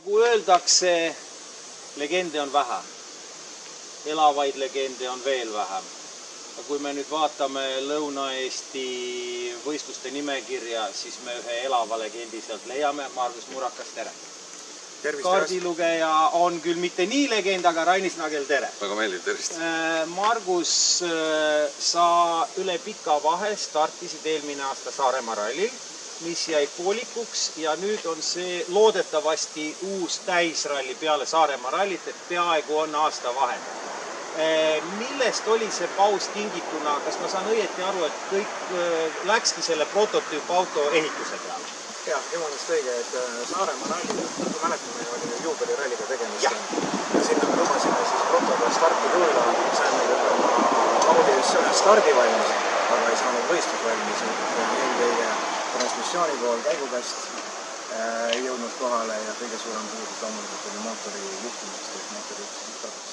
Nagu öeldakse, legende on vähe. Elavaid legende on veel vähem. Ja kui me nüüd vaatame Lõuna-Eesti võistluste nimekirja, siis me ühe elava legendi sealt leiame. Margus Murakas, tere! Kaardilugeja on küll mitte nii legend, aga Rainis Nagel, tere! Väga meeldiv, tervist! Margus, sa üle pika vahe startisid eelmine aasta Saaremaa rallil, mis jäi poolikuks ja nüüd on see loodetavasti uus täisralli peale Saaremaa rallit, et peaaegu on aasta vahe. Millest oli see paus tingituna? Kas ma saan õieti aru, et kõik läkski selle prototüüpauto ehituse peale? Jah, jumalast õige, et Saaremaa ralli, nagu mäletame, oli juubeliralliga tegemist. Ja sinna me lubasime siis protoga starti tulla, saime küll Audis stardi valmis, aga ei saanud võistlus valmis. Eelkõige transmissiooni pool käigukäst ei jõudnud kohale ja kõige suurem puudus loomulikult oli mootori juhtimisest, et mootori juhtimisest tagasi.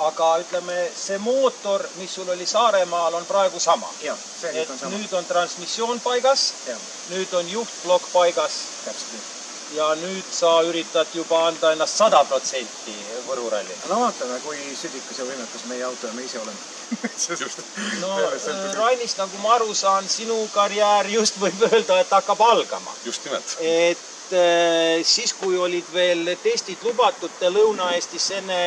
Aga ütleme, see mootor, mis sul oli Saaremaal, on praegu sama. Jah, see nüüd on sama. Nüüd on transmissioon paigas, nüüd on juhtblokk paigas. Täpselt. Ja nüüd sa üritad juba anda ennast 100% Võru ralli. No vaatame, kui südikas ja võimekas meie auto ja me ise oleme. No, Rainis, nagu ma aru saan, sinu karjäär just võib öelda, et hakkab algama. Just nimelt. Et siis, kui olid veel testid lubatud, te Lõuna-Eestis enne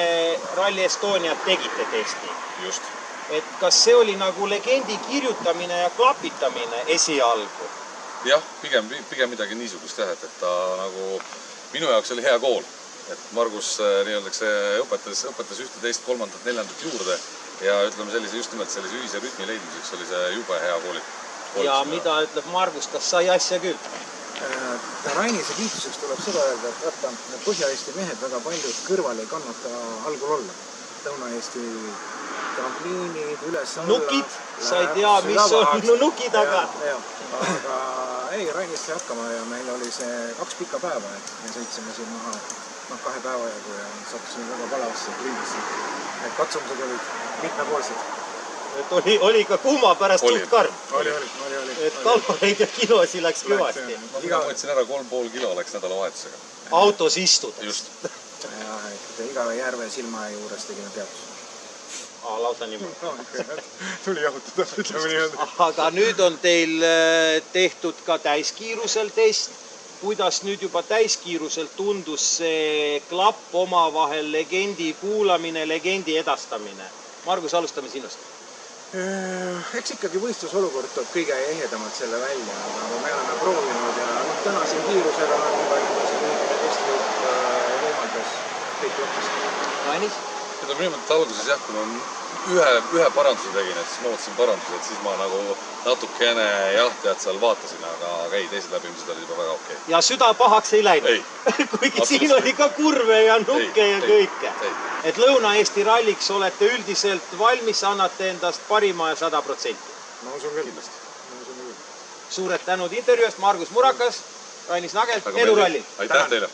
Rally Estoniat tegite testi. Just. Et kas see oli nagu legendi kirjutamine ja klapitamine esialgu? Jah, pigem midagi niisugust jah, et ta nagu minu jaoks oli hea kool. Et Margus õpetas ühte, teist, kolmandat, neljandat juurde ja ütleme just nimelt sellise ühise rütmi leidmiseks oli see jube hea kooli. Ja mida ütleb Margus, kas sai asja küll? Rainise kiituseks tuleb seda öelda, et vaata, Põhja-Eesti mehed väga paljud kõrval ei kannata algul olla. Lõuna-Eesti trampliinid, üles-alla. Nukid, sa ei tea, mis on nukid, aga... Aga ei, Rainis sai hakkama ja meil oli see 2 pikka päeva, et me sõitsime siin maha 2 päeva jagu ja sattusime väga palavasse kriidisse. Et katsumused olid mitmepoolsed. Et oli ka kuuma pärast suht karm. Oli. Et kalpareid ja kilosi läks kõvasti. Ma võtsin ära 3,5 kilo läks nädalavahetusega. Autos istudes. Just. Jah, et iga järve silma juures tegime peatus. Lausa niimoodi. Tuli jahutada, ütleme nii. Aga nüüd on teil tehtud ka täiskiirusel test. Kuidas nüüd juba täiskiirusel tundus see klapp omavahel legendi kuulamine, legendi edastamine? Margus, alustame sinust. Eks ikkagi võistlusolukord toob kõige ehedamalt selle välja, aga me oleme proovinud ja täna siin kiirusega on palju siin testijuht võimaldas kõik lõppes. Rainis? Minu mõttes alguses jah, kui ma ühe paranduse tegin, et siis ma ootasin paranduse, et siis ma nagu natukene tead seal vaatasin, aga ei, teised läbimised olid juba väga okei. Ja süda pahaks ei läinud? Ei. Kuigi siin oli ka kurve ja nukke ja kõike. Et Lõuna-Eesti ralliks olete üldiselt valmis, annate endast parima ja 100%? Ma usun küll. Kindlasti. Suured tänud intervjuust, Margus Murakas, Rainis Nagel, edu rallil! Aitäh teile!